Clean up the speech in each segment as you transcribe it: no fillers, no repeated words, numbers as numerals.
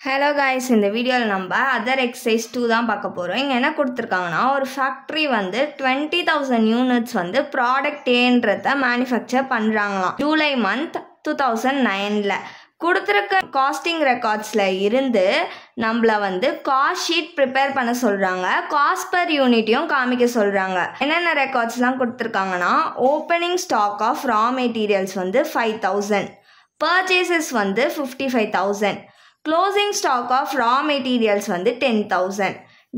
Hello guys, இந்த வீடியோல நம்ம other exercise 2 தான் பார்க்க போறோம். இங்க என்ன கொடுத்திருக்காங்கன்னா ஒரு ஃபேக்டரி வந்து 20000 யூனிட்ஸ் வந்து ப்ராடக்ட் ஏன்றத manufacture பண்றாங்களாம். ஜூலை மந்த் 2009ல கொடுத்திருக்க காஸ்டிங் ரெக்கார்ட்ஸ்ல இருந்து நம்மள வந்து காஸ்ட் ஷீட் ப்ரிப்பேர் பண்ண சொல்றாங்க. காஸ்ட் பர் யூனிட்டையும் காமிக்க சொல்றாங்க. என்னென்ன ரெக்கார்ட்ஸ்லாம் கொடுத்திருக்காங்கன்னா opening stock of raw materials வந்து 5000, பர்ச்சேசஸ் வந்து 55000, closing stock of raw materials வந்து 10,000,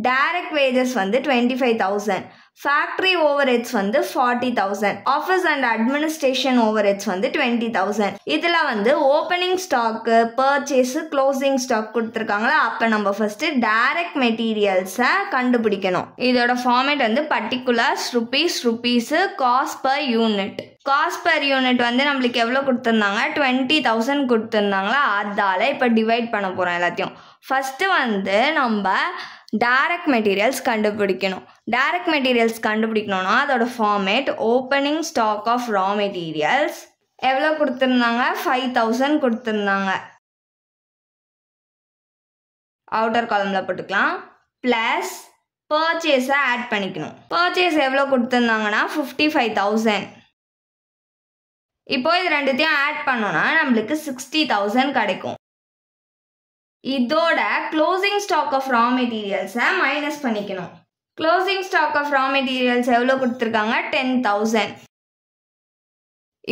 direct wages வந்து 25,000, factory overheads வந்து 40,000, office and administration overheads வந்து 20,000. இதுல வந்து opening stock, purchase, closing stock கொடுத்திருக்காங்களா. அப்ப நம்ம first direct materials கண்டுபிடிக்கணும். இதோட format வந்து particulars, rupees, cost per unit. Cost per unit வந்து நம்மளுக்கு எவ்வளோ கொடுத்துருந்தாங்க, 20,000 கொடுத்துருந்தாங்களா. அதால் இப்போ டிவைட் பண்ண போகிறோம் எல்லாத்தையும். ஃபஸ்ட்டு வந்து நம்ம டைரக்ட் மெட்டீரியல்ஸ் கண்டுபிடிக்கணும். டைரக்ட் மெட்டீரியல்ஸ் கண்டுபிடிக்கணும்னா அதோட format opening stock of raw materials எவ்வளோ கொடுத்துருந்தாங்க, 5000 கொடுத்துருந்தாங்க. அவுட்டர் காலமில் போட்டுக்கலாம். ப்ளஸ் பர்ச்சேஸை ஆட் பண்ணிக்கணும். பர்ச்சேஸ் எவ்வளோ கொடுத்துருந்தாங்கன்னா 55,000. இப்போ இது ரெண்டுத்தையும் ஆட் பண்ணோம்னா நம்மளுக்கு 60,000 கிடைக்கும். இதோட க்ளோசிங் ஸ்டாக் ஆஃப் ரா மெட்டீரியல்ஸை மைனஸ் பண்ணிக்கணும். Closing stock of raw materials எவ்வளோ கொடுத்துருக்காங்க, 10,000.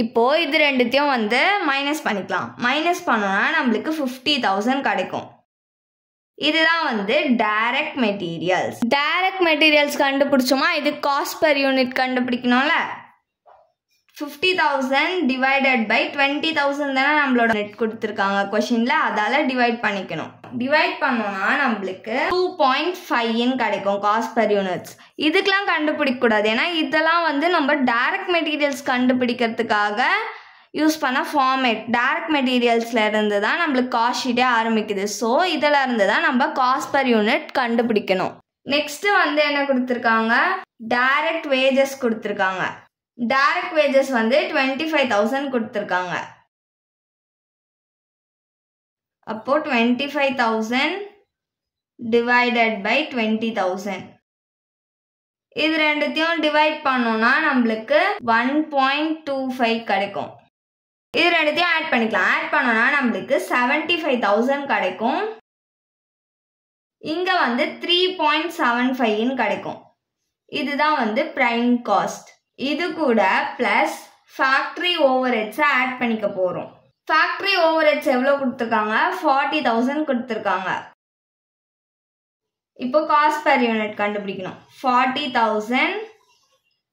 இப்போ இது ரெண்டுத்தையும் வந்து மைனஸ் பண்ணிக்கலாம். மைனஸ் பண்ணோம்னா நம்மளுக்கு 50,000 கிடைக்கும். இதுதான் வந்து டைரக்ட் மெட்டீரியல்ஸ். டைரக்ட் மெட்டீரியல்ஸ் கண்டுபிடிச்சோமா, இது காஸ்ட் பர் யூனிட் கண்டுபிடிக்கணும்ல. 50,000 டிவைடட் பை 20,000 தானே நம்மளோட நெட் கொடுத்துருக்காங்க கொஷின்ல. அதால டிவைட் பண்ணிக்கணும். டிவைட் பண்ணோம்னா நம்மளுக்கு 2.5 கிடைக்கும் காஸ்ட் பர் யூனிட்ஸ். இதுக்கெல்லாம் கண்டுபிடிக்க கூடாது, ஏன்னா இதெல்லாம் வந்து நம்ம டைரக்ட் மெட்டீரியல்ஸ் கண்டுபிடிக்கிறதுக்காக யூஸ் பண்ண ஃபார்மேட். டைரக்ட் மெட்டீரியல்ஸ்ல இருந்து தான் நம்மளுக்கு காஸ்ட் ஷீட்டே ஆரம்பிக்குது. ஸோ இதில் இருந்து தான் நம்ம காஸ்ட் பர் யூனிட் கண்டுபிடிக்கணும். நெக்ஸ்ட் வந்து என்ன கொடுத்துருக்காங்க, டைரக்ட் வேஜஸ் கொடுத்துருக்காங்க. டைரக்ட் வேஜஸ் வந்து 25,000 கொடுத்துருக்காங்க. அப்போ 25,000 டிவைடட் பை 20,000. இது ரெண்டுத்தையும் டிவைட் பண்ணோம்னா நம்மளுக்கு 1.25 கிடைக்கும். இது ரெண்டுத்தையும் ஆட் பண்ணிக்கலாம். ஆட் பண்ணோம்னா நம்மளுக்கு 75,000 கிடைக்கும். இங்க வந்து 3.75 கிடைக்கும். இதுதான் வந்து பிரைம் காஸ்ட். இது கூட பிளஸ் ஃபேக்டரி ஓவர்ஹெட்ஸை ஆட் பண்ணிக்க போகிறோம். ஃபேக்டரி ஓவர்ஹெட்ஸ் எவ்வளோ கொடுத்துருக்காங்க, 40,000 கொடுத்துருக்காங்க. இப்போ காஸ்ட் பர் யூனிட் கண்டுபிடிக்கணும். 40,000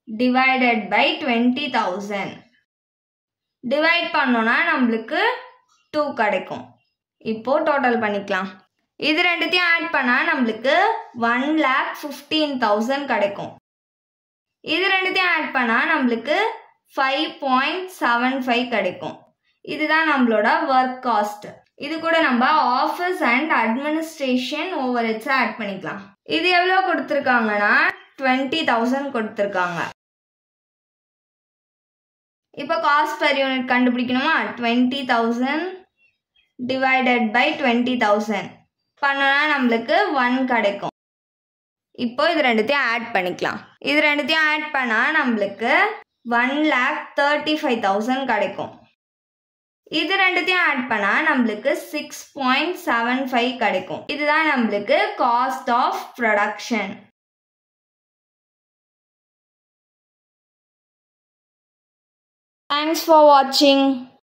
டிவைடட் பை 20,000 டிவைட் பண்ணோன்னா நம்மளுக்கு 2 கிடைக்கும். இப்போ டோட்டல் பண்ணிக்கலாம். இது ரெண்டுத்தையும் ஆட் பண்ணால் நம்மளுக்கு 1,15,000 கிடைக்கும். இது ரெண்டுத்தையும் ஆட் பண்ணால் நம்மளுக்கு 5.75 கிடைக்கும். இதுதான் நம்மளோட ஒர்க் காஸ்ட். இது கூட நம்ம ஆஃபீஸ் அண்ட் அட்மினிஸ்ட்ரேஷன் ஓவர்ஹெட்ஸை ஆட் பண்ணிக்கலாம். இது எவ்வளோ கொடுத்துருக்காங்கன்னா 20,000 கொடுத்துருக்காங்க. இப்போ காஸ்ட் பர் யூனிட் கண்டுபிடிக்கணுமா, 20,000 டிவைடட் பை 20,000 பண்ணோன்னா நம்மளுக்கு 1 கிடைக்கும். இப்போ இது ரெண்டுத்தையும் ஆட் பண்ணிக்கலாம். இது ரெண்டுத்தையும் ஆட் பண்ணால் நம்மளுக்கு 1,35,000 கிடைக்கும். இது ரெண்டுத்தையும் ஆட் பண்ணால் நம்மளுக்கு 6.75 கிடைக்கும். இதுதான் நம்மளுக்கு cost of production. Thanks for watching.